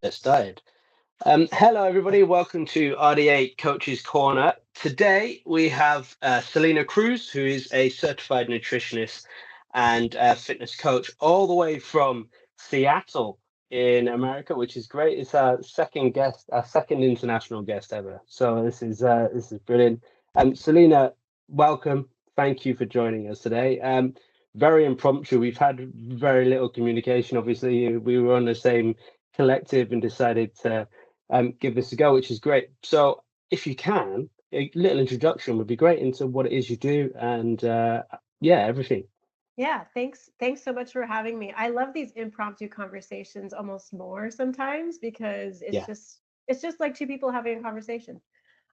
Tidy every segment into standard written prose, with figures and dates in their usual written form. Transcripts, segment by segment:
get started. Hello, everybody. Welcome to RDA Coaches Corner. Today we have Selena Cruz, who is a certified nutritionist and fitness coach, all the way from Seattle in America, which is great. It's our second guest, our second international guest ever. So this is brilliant. Selena, welcome. Thank you for joining us today. Very impromptu. We've had very little communication. Obviously, we were on the same collective and decided to give this a go, which is great. So if you can, a little introduction would be great into what it is you do and everything. Yeah, thanks. Thanks so much for having me. I love these impromptu conversations almost more sometimes because it's Yeah, just like two people having a conversation.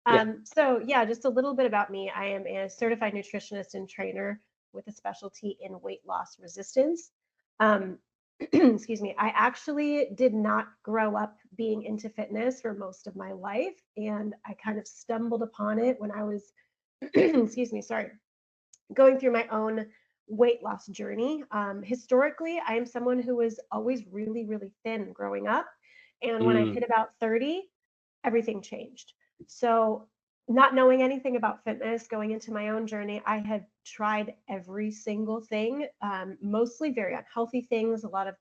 yeah. So yeah, just a little bit about me. I am a certified nutritionist and trainer with a specialty in weight loss resistance. Um, excuse me. I actually did not grow up being into fitness for most of my life, and I kind of stumbled upon it when I was, excuse me, sorry, going through my own weight loss journey. Historically, I am someone who was always really, really thin growing up. And when I Mm, hit about 30, everything changed. So, not knowing anything about fitness, going into my own journey, I had tried every single thing, mostly very unhealthy things, a lot of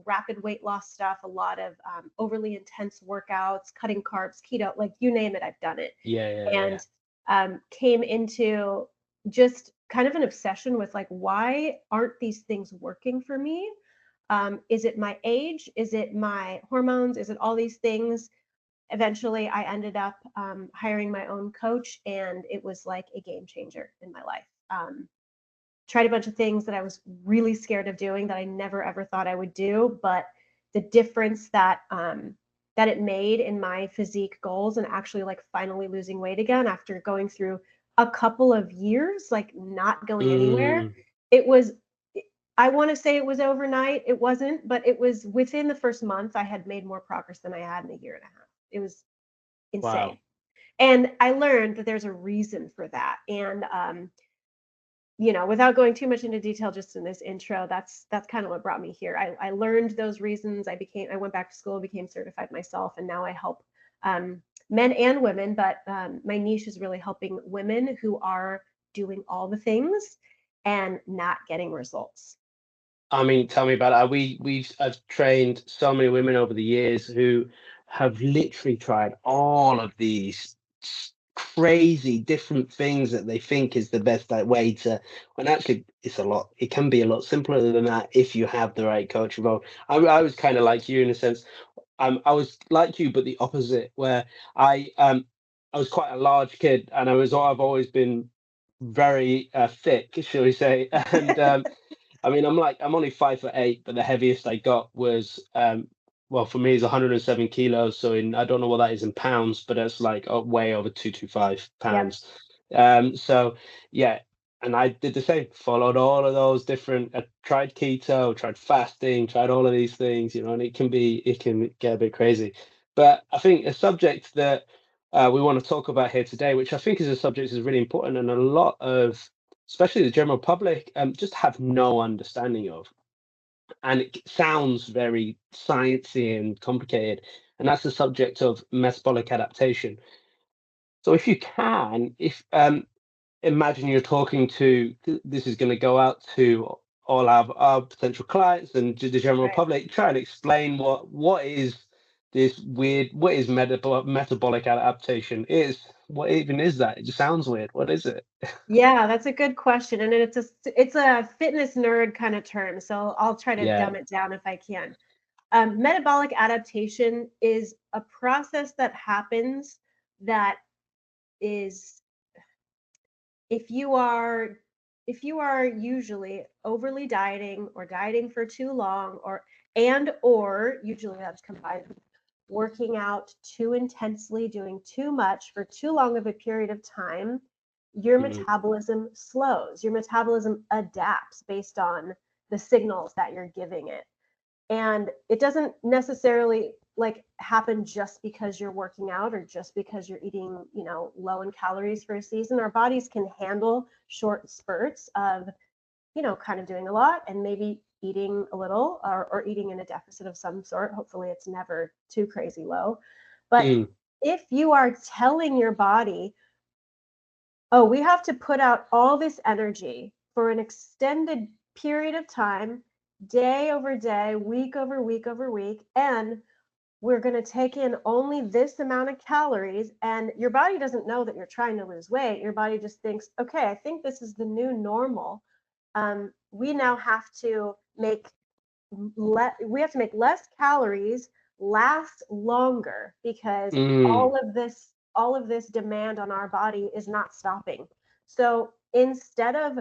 rapid weight loss stuff, a lot of overly intense workouts, cutting carbs, keto, like you name it, I've done it. yeah, yeah, yeah. And came into just kind of an obsession with like, why aren't these things working for me? Is it my age? Is it my hormones? Is it all these things? Eventually, I ended up hiring my own coach, and it was like a game changer in my life. Tried a bunch of things that I was really scared of doing that I never ever thought I would do, but the difference that it made in my physique goals and actually like finally losing weight again after going through a couple of years like not going anywhere. Mm, It was I want to say it was overnight. It wasn't, but it was within the first month I had made more progress than I had in a year and a half. It was insane. wow. And I learned that there's a reason for that. And without going too much into detail just in this intro, that's kind of what brought me here. I learned those reasons. I went back to school, became certified myself, and now I help men and women, but my niche is really helping women who are doing all the things and not getting results. I mean, tell me about it. I've trained so many women over the years who have literally tried all of these crazy different things that they think is the best way to, when actually it can be a lot simpler than that if you have the right coach involved. I was kind of like you in a sense. I was like you, but the opposite, where I was quite a large kid, and I've always been very thick, shall we say, and I mean, I'm only 5'8", but the heaviest I got was well, for me is 107 kilos. So I don't know what that is in pounds, but that's like way over 225 Yep. pounds. So yeah, and I did the same. Followed all of those different. I tried keto, tried fasting, tried all of these things. And it can get a bit crazy. But I think a subject that we want to talk about here today, which I think is a subject is really important, and a lot of especially the general public, just have no understanding of. And it sounds very sciencey and complicated. And that's the subject of metabolic adaptation. So if you can, if imagine you're talking to, this is going to go out to all our potential clients and to the general Right. public, try and explain what is this weird, what is metabolic adaptation is, what even is that? It just sounds weird. What is it? Yeah, that's a good question. And it's a fitness nerd kind of term. So I'll try to Yeah. dumb it down if I can. Metabolic adaptation is a process that happens that is if you are if you are usually overly dieting or dieting for too long or usually that's combined with working out too intensely, doing too much for too long of a period of time, your Mm, metabolism slows. Your metabolism adapts based on the signals that you're giving it. And it doesn't necessarily like happen just because you're working out or just because you're eating, low in calories for a season. Our bodies can handle short spurts of, kind of doing a lot and maybe eating a little or eating in a deficit of some sort. Hopefully it's never too crazy low. But if you are telling your body, oh, we have to put out all this energy for an extended period of time, day over day, week over week over week, and we're going to take in only this amount of calories, and your body doesn't know that you're trying to lose weight. Your body just thinks, okay, I think this is the new normal. We now have to make less calories last longer because all of this demand on our body is not stopping. So instead of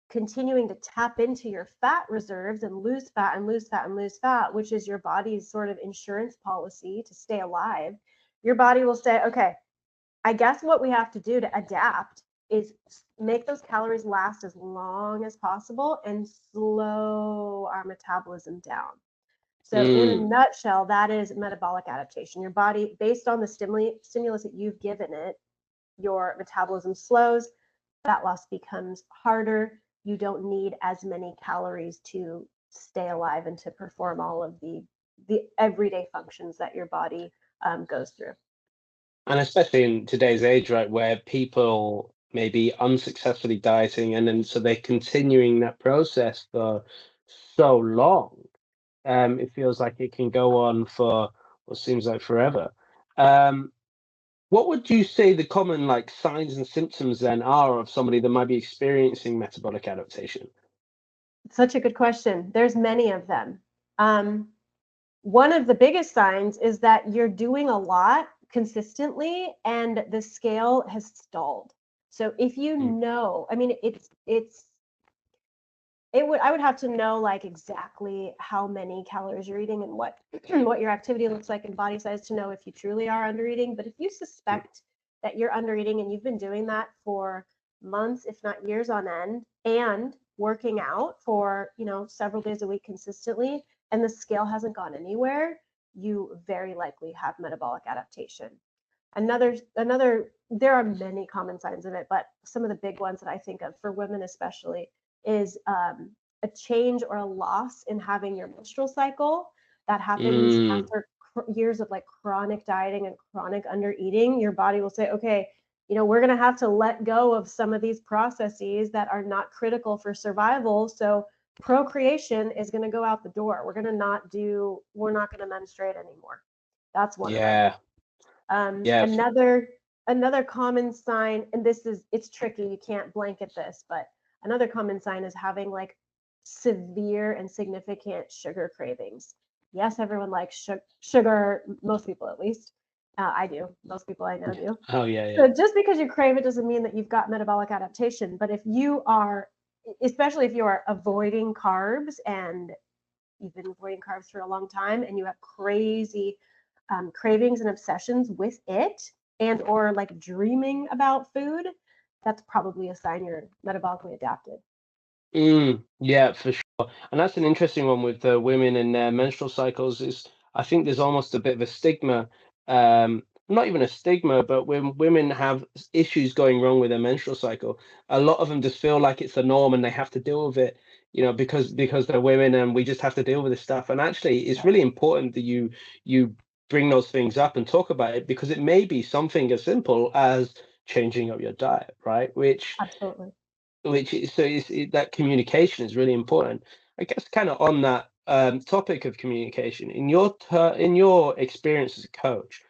continuing to tap into your fat reserves and lose fat and lose fat and lose fat, which is your body's sort of insurance policy to stay alive, your body will say, okay, I guess what we have to do to adapt is make those calories last as long as possible and slow our metabolism down. So in a nutshell, that is metabolic adaptation. Your body, based on the stimulus that you've given it, your metabolism slows, fat loss becomes harder. You don't need as many calories to stay alive and to perform all of the everyday functions that your body goes through. And especially in today's age, right, where people may be unsuccessfully dieting and then so they're continuing that process for so long. It feels like it can go on for what seems like forever. What would you say the common like signs and symptoms then are of somebody that might be experiencing metabolic adaptation? Such a good question. There's many of them. One of the biggest signs is that you're doing a lot consistently and the scale has stalled. So if you know, I mean, I would have to know like exactly how many calories you're eating and what what your activity looks like and body size to know if you truly are under eating. But if you suspect that you're under eating and you've been doing that for months, if not years on end, and working out for, several days a week consistently, and the scale hasn't gone anywhere, you very likely have metabolic adaptation. Another, there are many common signs of it, but some of the big ones that I think of for women especially is a change or a loss in having your menstrual cycle. That happens after years of like chronic dieting and chronic under eating. Your body will say, okay, we're going to have to let go of some of these processes that are not critical for survival. So procreation is going to go out the door. We're not going to menstruate anymore. That's one of them. Another common sign, and it's tricky, you can't blanket this, but another common sign is having like severe and significant sugar cravings. Yes, everyone likes sugar, most people at least. I do. Most people I know do. Oh, yeah. So just because you crave it doesn't mean that you've got metabolic adaptation. But if you are, especially if you are avoiding carbs and you've been avoiding carbs for a long time and you have crazy cravings and obsessions with it and or like dreaming about food, that's probably a sign you're metabolically adapted. Yeah, for sure. And that's an interesting one with women and their menstrual cycles is I think there's almost a bit of a stigma, not even a stigma, but when women have issues going wrong with their menstrual cycle, a lot of them just feel like it's a norm and they have to deal with it, because they're women and we just have to deal with this stuff. And actually, it's really important that you bring those things up and talk about it because it may be something as simple as changing up your diet, right? Absolutely. That communication is really important. I guess kind of on that topic of communication, in your experience as a coach,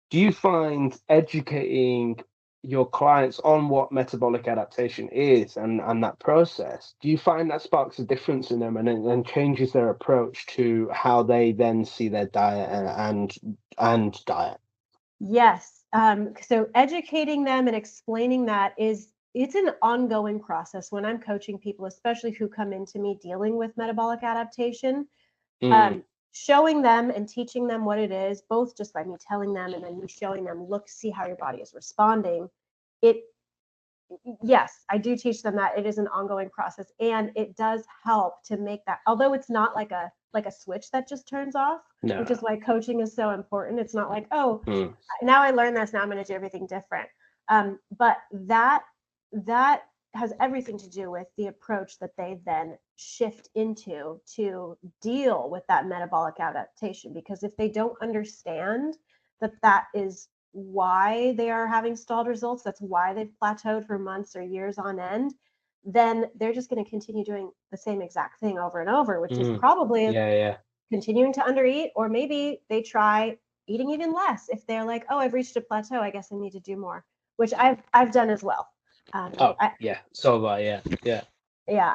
do you find educating your clients on what metabolic adaptation is and that process, do you find that sparks a difference in them and changes their approach to how they then see their diet and diet? Yes. So educating them and explaining that it's an ongoing process when I'm coaching people, especially who come into me dealing with metabolic adaptation. Showing them and teaching them what it is, both just by me telling them and then me showing them, look, see how your body is responding. Yes, I do teach them that it is an ongoing process and it does help to make that, although it's not like a switch that just turns off, which is why coaching is so important. It's not like, oh, now I learned this, now I'm going to do everything different. But that has everything to do with the approach that they then shift into to deal with that metabolic adaptation. Because if they don't understand that that is why they are having stalled results, that's why they've plateaued for months or years on end, then they're just going to continue doing the same exact thing over and over, which is probably continuing to undereat, or maybe they try eating even less if they're like, oh, I've reached a plateau, I guess I need to do more, which I've done as well. So yeah,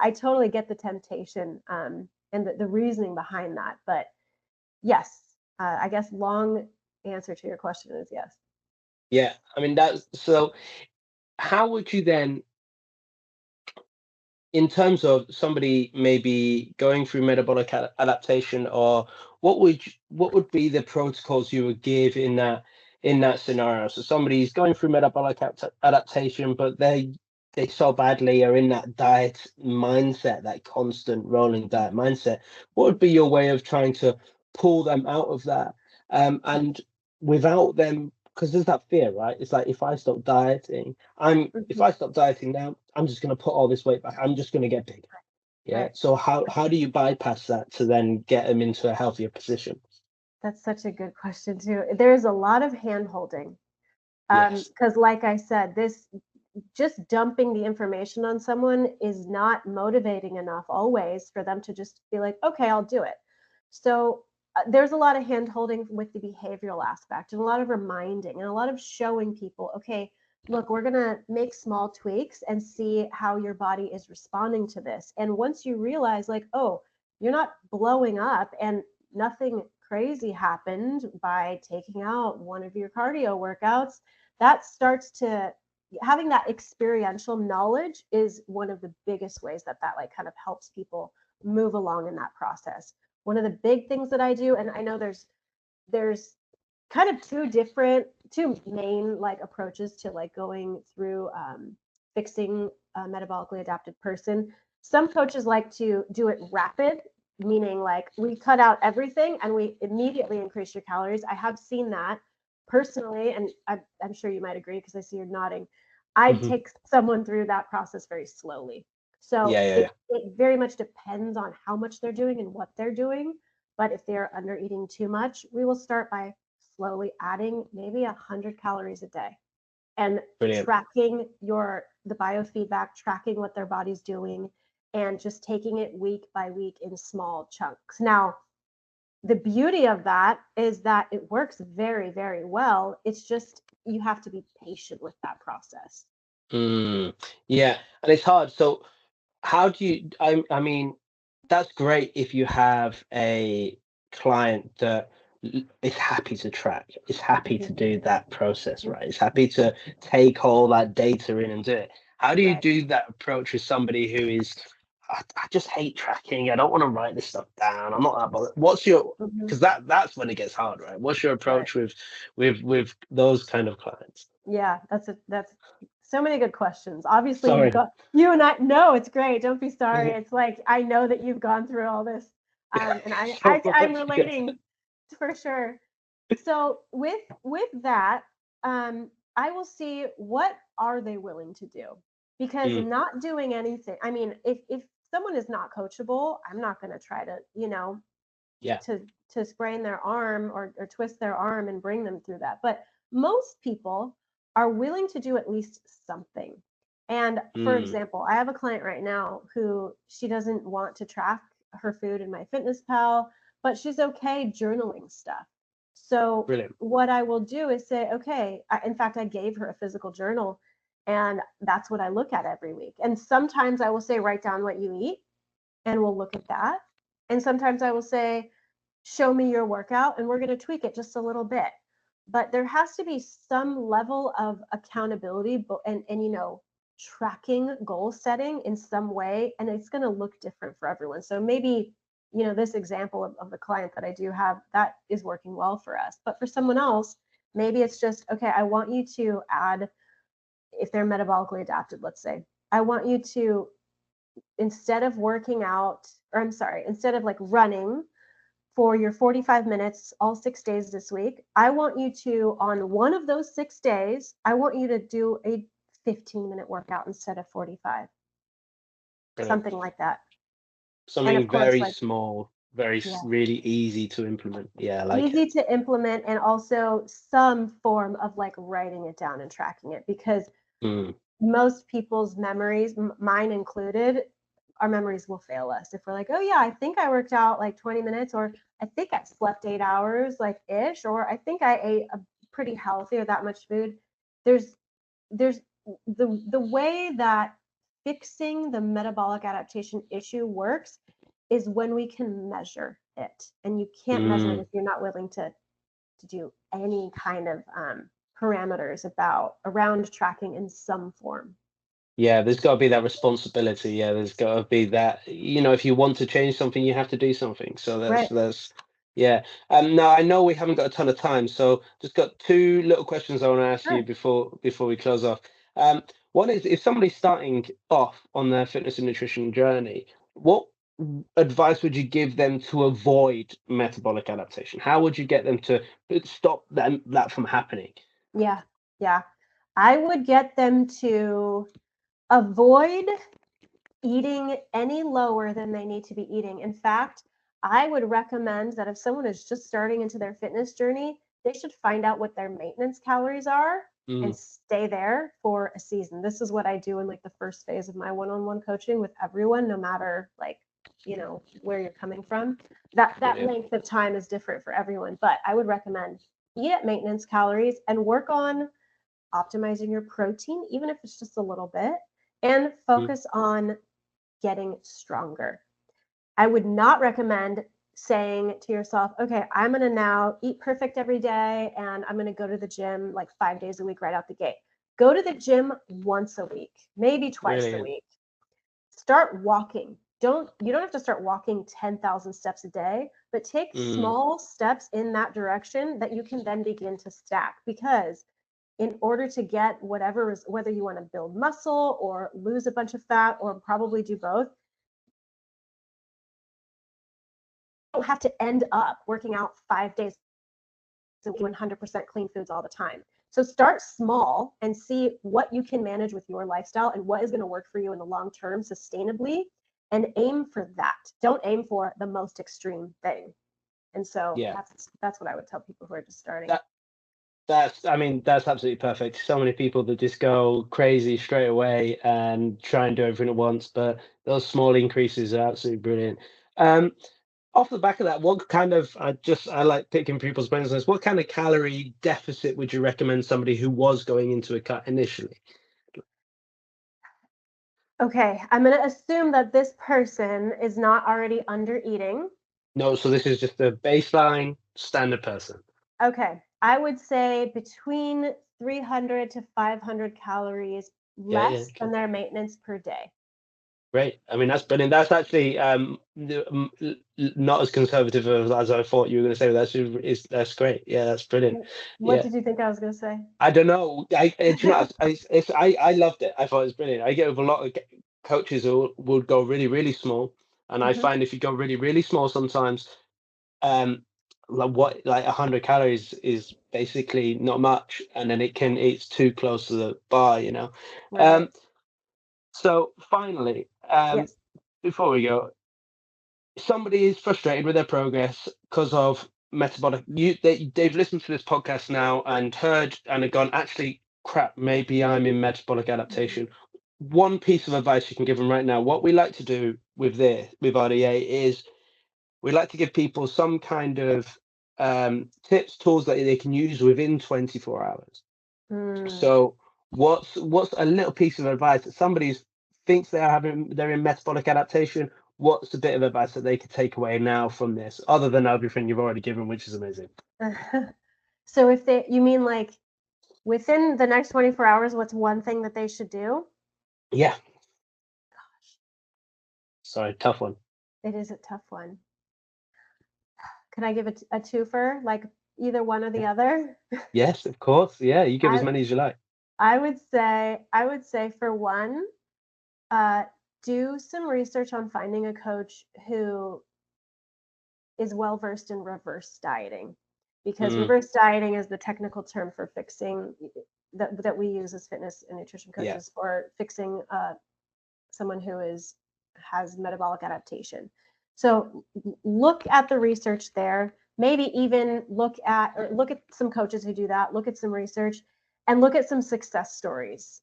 I totally get the temptation and the reasoning behind that. But yes, I guess long answer to your question is yes. yeah. I mean, that's so. How would you then, in terms of somebody maybe going through metabolic adaptation, or what would be the protocols you would give in that scenario? So somebody's going through metabolic adaptation, but they so badly are in that diet mindset, that constant rolling diet mindset. What would be your way of trying to pull them out of that, and without them, because there's that fear, right? It's like, if I stop dieting, if I stop dieting now, I'm just going to put all this weight back. I'm just going to get big. Yeah. Right. So how do you bypass that to then get them into a healthier position? That's such a good question too. There's a lot of hand holding. Yes. Because like I said, this just dumping the information on someone is not motivating enough always for them to just be like, okay, I'll do it. So there's a lot of hand holding with the behavioral aspect, and a lot of reminding, and a lot of showing people, okay, look, we're going to make small tweaks and see how your body is responding to this. And once you realize, like, oh, you're not blowing up and nothing crazy happened by taking out one of your cardio workouts, that starts to, having that experiential knowledge is one of the biggest ways that like kind of helps people move along in that process. One of the big things that I do, and I know there's kind of two main like approaches to like going through fixing a metabolically adapted person. Some coaches like to do it rapid, meaning like we cut out everything and we immediately increase your calories. I have seen that personally, and I'm sure you might agree because I see you're nodding. I take someone through that process very slowly. So it very much depends on how much they're doing and what they're doing. But if they're under eating too much, we will start by slowly adding maybe 100 calories a day and tracking the biofeedback, tracking what their body's doing, and just taking it week by week in small chunks. Now, the beauty of that is that it works very, very well. It's just you have to be patient with that process. Yeah, and it's hard. So how do you, I mean, that's great if you have a client that is happy to track, is happy to do that process, right? Is happy to take all that data in and do it. How do you do that approach with somebody who is, I just hate tracking. I don't want to write this stuff down. I'm not that bothered. What's your, because that's when it gets hard, right? What's your approach with those kind of clients? Yeah, that's so many good questions. Obviously, you and I. No, it's great. Don't be sorry. It's like I know that you've gone through all this, and I'm relating for sure. So with that, I will see what are they willing to do, because not doing anything. I mean, if someone is not coachable, I'm not going to try to to sprain their arm or twist their arm and bring them through that. But most people are willing to do at least something. And for example, I have a client right now who she doesn't want to track her food in MyFitnessPal, but she's okay journaling stuff. So what I will do is say, okay, in fact, I gave her a physical journal, and that's what I look at every week. And sometimes I will say, write down what you eat, and we'll look at that. And sometimes I will say, show me your workout, and we're going to tweak it just a little bit. But there has to be some level of accountability and tracking, goal setting in some way, and it's going to look different for everyone. So maybe this example of the client that I do have, that is working well for us, but for someone else, maybe it's just, okay, I want you to add, if they're metabolically adapted, let's say, I want you to, instead of like running for your 45 minutes all 6 days this week, I want you to, on one of those 6 days, I want you to do a 15-minute workout instead of 45, Brilliant. something like that. Something of course, very like, small, very yeah, really easy to implement. Yeah, I like easy it. to implement, and also some form of like writing it down and tracking it, because Mm. most people's memories, mine included, our memories will fail us if we're like, oh yeah, I think I worked out like 20 minutes, or I think I slept 8 hours like ish, or I think I ate a pretty healthy or that much food. There's the way that fixing the metabolic adaptation issue works is when we can measure it, and you can't measure it Mm. if you're not willing to do any kind of parameters around tracking in some form. Yeah, there's got to be that responsibility. Yeah, there's got to be that, if you want to change something, you have to do something. So Right. yeah. Now I know we haven't got a ton of time, so just got two little questions I want to ask you Sure. before we close off. Um, One is, if somebody's starting off on their fitness and nutrition journey, what advice would you give them to avoid metabolic adaptation? How would you get them to stop that from happening? Yeah. Yeah. I would get them to avoid eating any lower than they need to be eating. In fact, I would recommend that if someone is just starting into their fitness journey, they should find out what their maintenance calories are and Mm. stay there for a season. This is what I do in like the first phase of my one-on-one coaching with everyone, no matter like, where you're coming from. That Brilliant. length of time is different for everyone, but I would recommend eat at maintenance calories and work on optimizing your protein, even if it's just a little bit, and Mm. focus on getting stronger. I would not recommend saying to yourself, okay, I'm going to now eat perfect every day and I'm going to go to the gym like 5 days a week right out the gate. Go to the gym once a week, maybe twice a Brilliant. week. Start walking. You don't have to start walking 10,000 steps a day, but take Mm. small steps in that direction that you can then begin to stack, because in order to get whether you want to build muscle or lose a bunch of fat or probably do both, you don't have to end up working out 5 days a week, 100% clean foods all the time. So start small and see what you can manage with your lifestyle and what is going to work for you in the long term sustainably, and aim for that. Don't aim for the most extreme thing. And so Yeah. that's what I would tell people who are just starting. That I mean, that's absolutely perfect. So many people that just go crazy straight away and try and do everything at once, but those small increases are absolutely brilliant. Um, Off the back of that, what kind of, I like picking people's brains on this. What kind of calorie deficit would you recommend somebody who was going into a cut initially? Okay, I'm going to assume that this person is not already under eating. No, so this is just a baseline standard person. Okay, I would say between 300 to 500 calories Yeah, yeah, less okay. than their maintenance per day. Great. I mean, that's brilliant. That's actually not as conservative as I thought you were going to say. That's great. Yeah, that's brilliant. What Yeah. did you think I was going to say? I don't know. Do you know, I loved it. I thought it was brilliant. I get with a lot of coaches who would go really, really small, and I Mhm. find if you go really, really small, sometimes, um, like 100 calories is basically not much, and then it's too close to the bar. Right. Um, so finally, Yes. before we go, somebody is frustrated with their progress because of metabolic they've listened to this podcast now and heard and have gone, actually, crap, maybe I'm in metabolic Mhm. adaptation. One piece of advice you can give them right now, what we like to do with RDA, is we like to give people some kind of tips, tools that they can use within 24 hours. Mm. So what's a little piece of advice that somebody thinks they're in metabolic adaptation? What's a bit of advice that they could take away now from this, other than everything you've already given, which is amazing? So you mean like within the next 24 hours, what's one thing that they should do? Yeah. Sorry, tough one. It is a tough one. Can I give it a twofer, like either one or the Yeah. other? Yes, of course. Yeah, you give as I many as you like. I would say for one, uh, do some research on finding a coach who is well versed in reverse dieting, because Mm. reverse dieting is the technical term for fixing that we use as fitness and nutrition coaches for fixing someone who has metabolic adaptation. So look at the research there. Maybe even look at some coaches who do that. Look at some research and look at some success stories,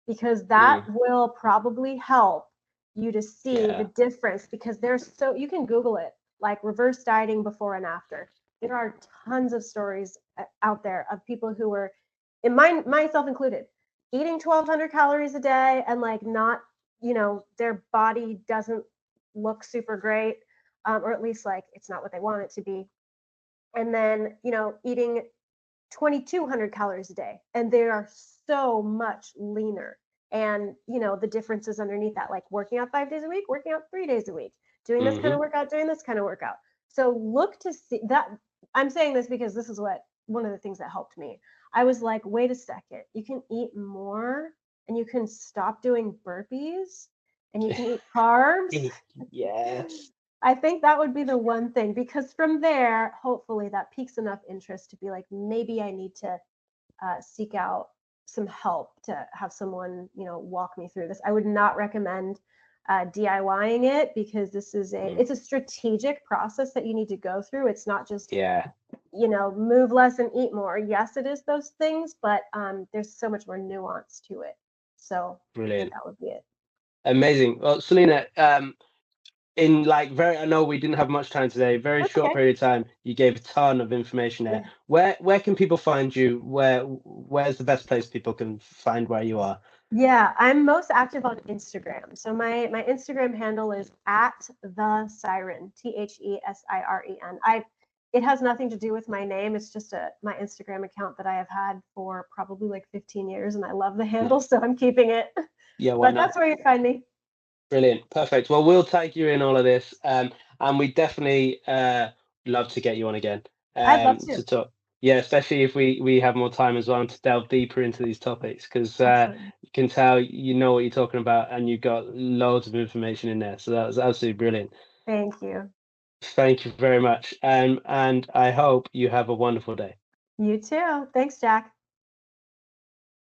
because that will probably help you to see the difference. Because you can Google it, like reverse dieting before and after. There are tons of stories out there of people who were, in myself included, eating 1,200 calories a day and like not, their body doesn't look super great, or at least like it's not what they want it to be. And then, eating 2,200 calories a day, and they are so much leaner. And, the differences underneath that, like working out 5 days a week, working out 3 days a week, doing this kind of workout, doing this kind of workout. So look to see that. I'm saying this because this is one of the things that helped me. I was like, wait a second, you can eat more and you can stop doing burpees and you can eat carbs. Yes. I think that would be the one thing, because from there, hopefully that piques enough interest to be like, maybe I need to seek out some help, to have someone, walk me through this. I would not recommend DIYing it, because this is it's a strategic process that you need to go through. It's not just, move less and eat more. Yes, it is those things, but there's so much more nuance to it. So Brilliant. That would be it. Amazing. Well, Selena, I know we didn't have much time today, very That's short okay. period of time, you gave a ton of information there. Yeah. Where can people find you? Where's the best place people can find where you are? Yeah, I'm most active on Instagram. So my Instagram handle is @thesiren, THESIREN. It has nothing to do with my name. It's just my Instagram account that I have had for probably like 15 years, and I love the handle, so I'm keeping it. Yeah, why But not? that's where you find me. Brilliant, perfect. Well, we'll tag you in all of this, and we definitely love to get you on again I'd love to. talk. Yeah, especially if we have more time as well to delve deeper into these topics, because you can tell you know what you're talking about, and you've got loads of information in there. So that was absolutely brilliant. Thank you. Thank you very much, and I hope you have a wonderful day. You too. Thanks, Jack.